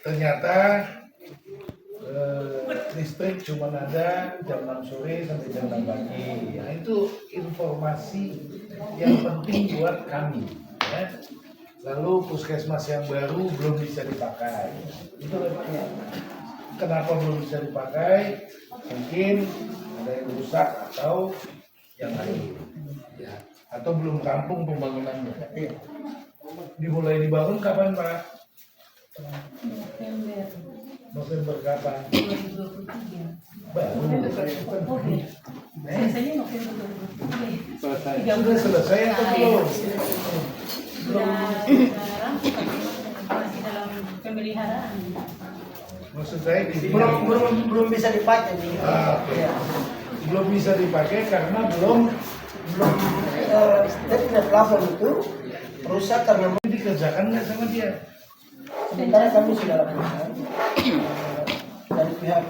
ternyata listrik cuma ada jam 6 sore sampai jam 6 pagi. Ya, itu informasi yang penting buat kami. Ya. Lalu puskesmas yang baru belum bisa dipakai. Itu kenapa belum bisa dipakai? Mungkin ada yang rusak atau yang lain. Ya. Atau belum rampung pembangunannya. Dimulai dibangun kapan, Pak? November kapan? 2023. Baru. Selesainya November 2023. Sudah selesai atau belum? Sudah rampung tapi masih dalam pemeliharaan. Maksud saya gini. belum bisa dipakai. Oke. Belum bisa dipakai karena belum Jadi plafon itu rusak karena dikerjakan nggak sama dia. sementara kami sudah lakukan dari pihak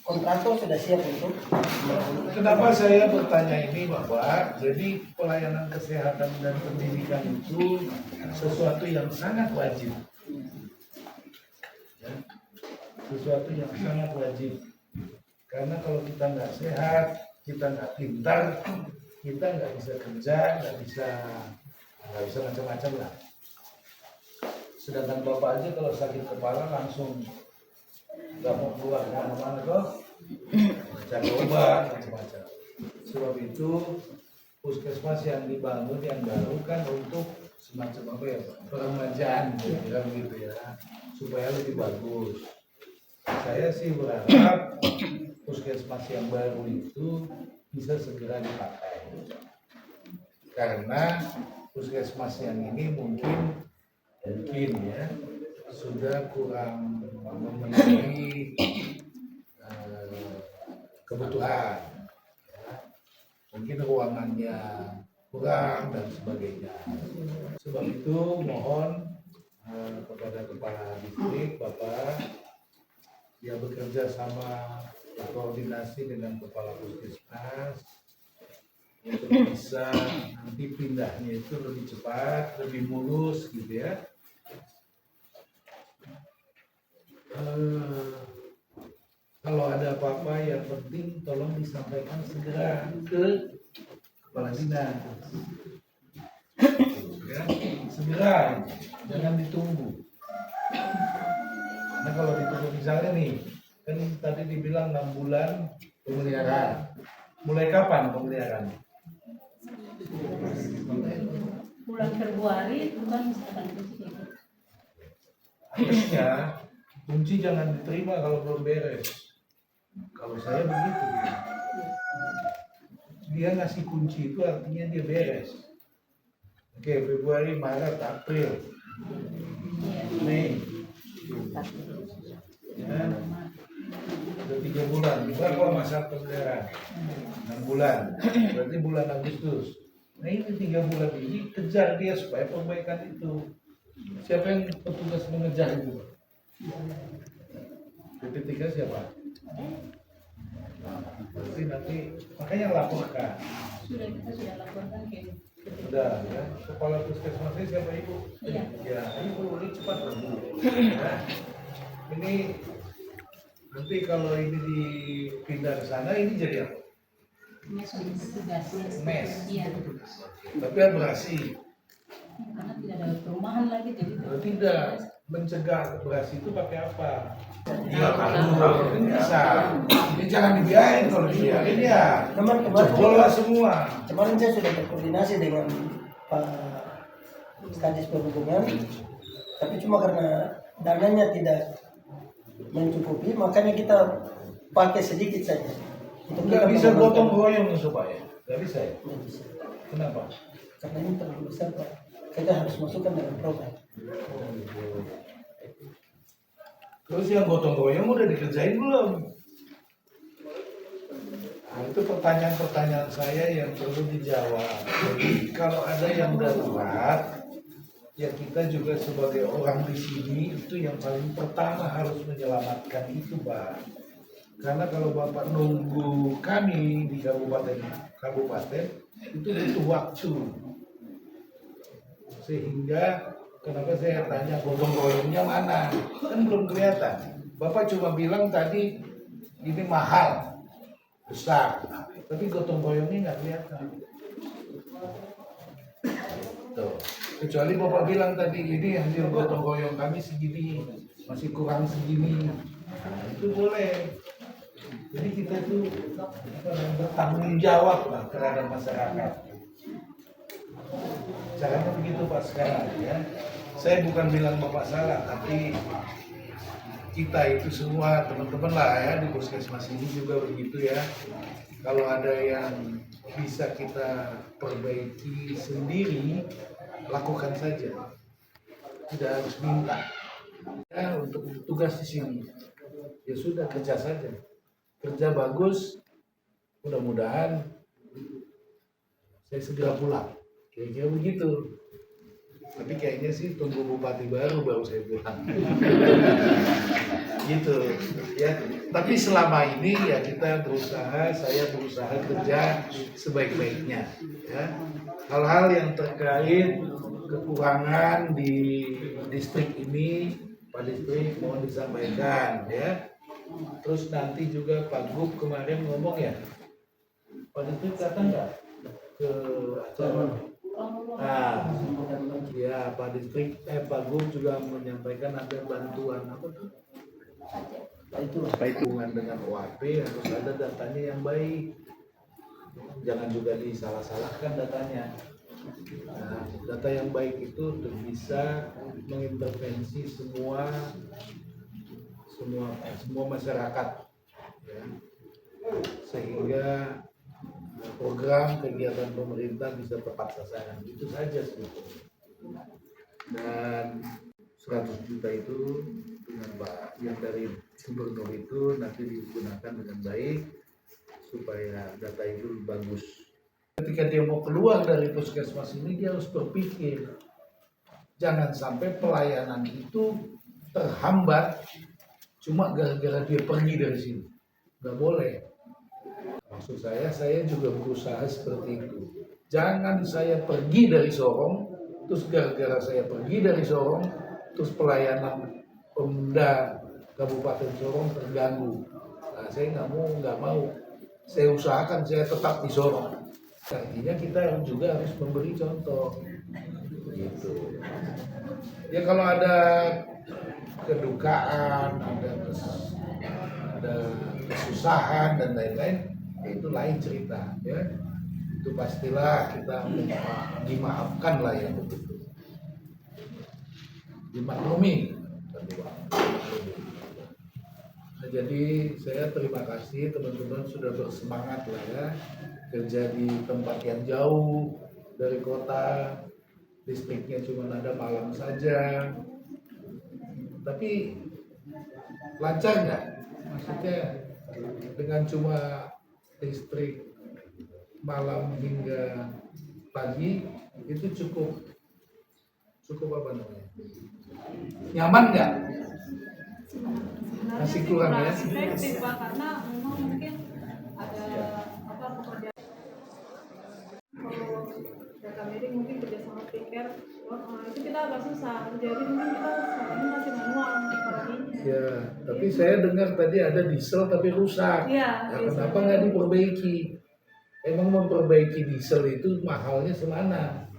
kontraktor sudah siap untuk. Kenapa saya bertanya ini Bapak? Jadi pelayanan kesehatan dan pendidikan itu sesuatu yang sangat wajib. Ya, sesuatu yang sangat wajib. Karena kalau kita nggak sehat, kita nggak pintar, kita nggak bisa kerja, nggak bisa macam-macam lah. Sedangkan Bapak aja kalau sakit kepala langsung nggak mau keluar kemana-mana kok, cari obat macam-macam. Sebab itu puskesmas yang dibangun yang baru kan untuk semacam apa ya, peremajaan gitu ya, supaya lebih bagus. Saya sih berharap puskesmas yang baru itu bisa segera dipakai, karena puskesmas yang ini mungkin ya sudah kurang memenuhi kebutuhan, ya. Mungkin ruangannya kurang dan sebagainya. Sebab itu mohon kepada kepala distrik Bapak, dia bekerja sama, berkoordinasi dengan kepala puskesmas untuk bisa nanti pindahnya itu lebih cepat, lebih mulus gitu ya. Kalau ada apa-apa yang penting tolong disampaikan segera ke kepala dinas. Ya, segera, jangan ditunggu. Karena kalau ditunggu misalnya nih, kan tadi dibilang 6 bulan pemeliharaan. Mulai kapan pemeliharaan? Bulan Februari bukan misalkan Harusnya kunci jangan diterima kalau belum beres. Kalau saya begitu, dia ngasih kunci itu artinya dia beres. Oke, Februari, Maret, April, Mei, ya, udah 3 bulan. Berapa masa pemeliharaan? 6 bulan. Berarti bulan Agustus. Nah ini 3 bulan ini kejar dia supaya perbaikan itu. Siapa yang petugas mengejar itu? PP3 siapa? Berarti nanti makanya laporkan. kita sudah laporkan ke Sudah ya. Kepala puskesmasnya siapa Ibu? Iya. Ya, Ibu ini cepat Bu. Ya. Ini nanti kalau ini dipindah ke sana ini jadi apa? mes tugasnya. Mes. Iya. Tapi abrasi. Karena tidak ada perumahan lagi jadi Tidak mencegah abrasi itu pakai apa? Iya kalau bisa. Ini jangan dibiarin, kalau dibiarin ya jebol lah semua. Kemarin saya sudah berkoordinasi dengan Pak Kadis Perhubungan, tapi cuma karena dananya tidak mencukupi, makanya kita pakai sedikit saja. Nggak bisa gotong royong supaya, nggak bisa ya? Nggak bisa. Kenapa? Karena ini terlalu besar Pak. Kita harus masukkan dalam program. Terus yang gotong royong udah dikerjain belum? Nah, itu pertanyaan-pertanyaan saya yang perlu dijawab. Jadi kalau ada yang darurat, ya kita juga sebagai orang di sini itu yang paling pertama harus menyelamatkan itu, Pak. Karena kalau Bapak nunggu kami di kabupaten itu butuh waktu, sehingga Kenapa saya tanya gotong royongnya mana? Kan belum kelihatan. Bapak cuma bilang tadi ini mahal, besar, tapi gotong royongnya nggak kelihatan. Tuh. Kecuali Bapak bilang tadi ini hasil gotong royong kami segini, masih kurang segini. Nah, itu boleh. Jadi kita tuh bertanggung jawab lah terhadap masyarakat. Caranya begitu Pak sekarang ya. Saya bukan bilang Bapak salah, tapi kita itu semua teman-teman lah ya di puskesmas ini juga begitu ya. Kalau ada yang bisa kita perbaiki sendiri, lakukan saja. Tidak harus minta. Ya, untuk tugas di sini, ya sudah kerja saja. Kerja bagus, mudah-mudahan saya segera pulang. Kira-kira begitu. Tapi kayaknya sih tunggu bupati baru saya pulang. Gitu ya. Tapi selama ini ya kita berusaha, saya berusaha kerja sebaik-baiknya ya. Hal-hal yang terkait kekurangan di distrik ini, Pak Distrik mohon disampaikan ya. Terus nanti juga Pak Gub kemarin ngomong ya, Pak Distrik datang nggak ke acara? Nah, ya Pak Distrik, Pak Gub juga menyampaikan ada bantuan apa tuh? Hubungan dengan OAP harus ada datanya yang baik. Jangan juga disalah-salahkan datanya. Nah, data yang baik itu untuk bisa mengintervensi semua masyarakat, ya. Sehingga program kegiatan pemerintah bisa tepat sasaran. Itu saja sebetulnya. Dan 100 juta itu dengan Pak yang dari gubernur itu nanti digunakan dengan baik supaya data itu bagus. Ketika dia mau keluar dari puskesmas ini, dia harus berpikir jangan sampai pelayanan itu terhambat cuma gara-gara dia pergi dari sini. Nggak boleh. Maksud saya juga berusaha seperti itu. Jangan saya pergi dari Sorong, terus gara-gara saya pergi dari Sorong, terus pelayanan Pemda Kabupaten Sorong terganggu. Nah, saya nggak mau. Saya usahakan saya tetap di Sorong. Artinya kita juga harus memberi contoh. Gitu. Ya kalau ada kedukaan, ada kesusahan dan lain-lain, itu lain cerita, ya. Itu pastilah kita dimaafkan lah ya begitu. Dimaklumi. Nah, jadi saya terima kasih teman-teman sudah bersemangat lah ya kerja di tempat yang jauh dari kota, listriknya cuma ada malam saja. Tapi lancar nggak? Maksudnya dengan cuma listrik malam hingga pagi itu cukup apa namanya? Nyaman nggak? Masih kurang ya? Efektif Pak, karena memang mungkin ada pekerjaan kalau data miring mungkin kerjasama piker itu kita agak susah, jadi mungkin kita saat ini masih manual ya, tapi saya dengar tadi ada diesel tapi rusak. Ya, nah, kenapa nggak diperbaiki? Emang memperbaiki diesel itu mahalnya semana?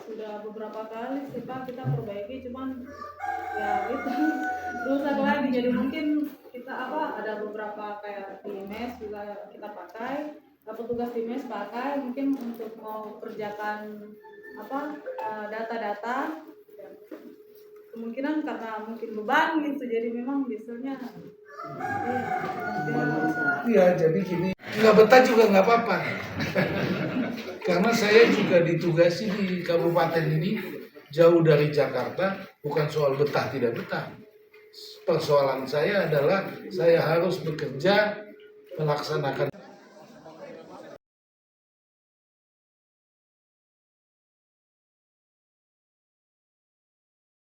Sudah beberapa kali sih Pak kita perbaiki, cuman ya gitu rusak lagi. Jadi mungkin kita ada beberapa kayak di mes juga kita pakai, petugas di mes pakai mungkin untuk mau kerjakan data-data, kemungkinan karena mungkin beban gitu, jadi memang dieselnya iya. Jadi gini, nggak betah juga nggak apa-apa. Karena saya juga ditugasi di kabupaten ini jauh dari Jakarta, bukan soal betah tidak betah. Persoalan saya adalah saya harus bekerja melaksanakan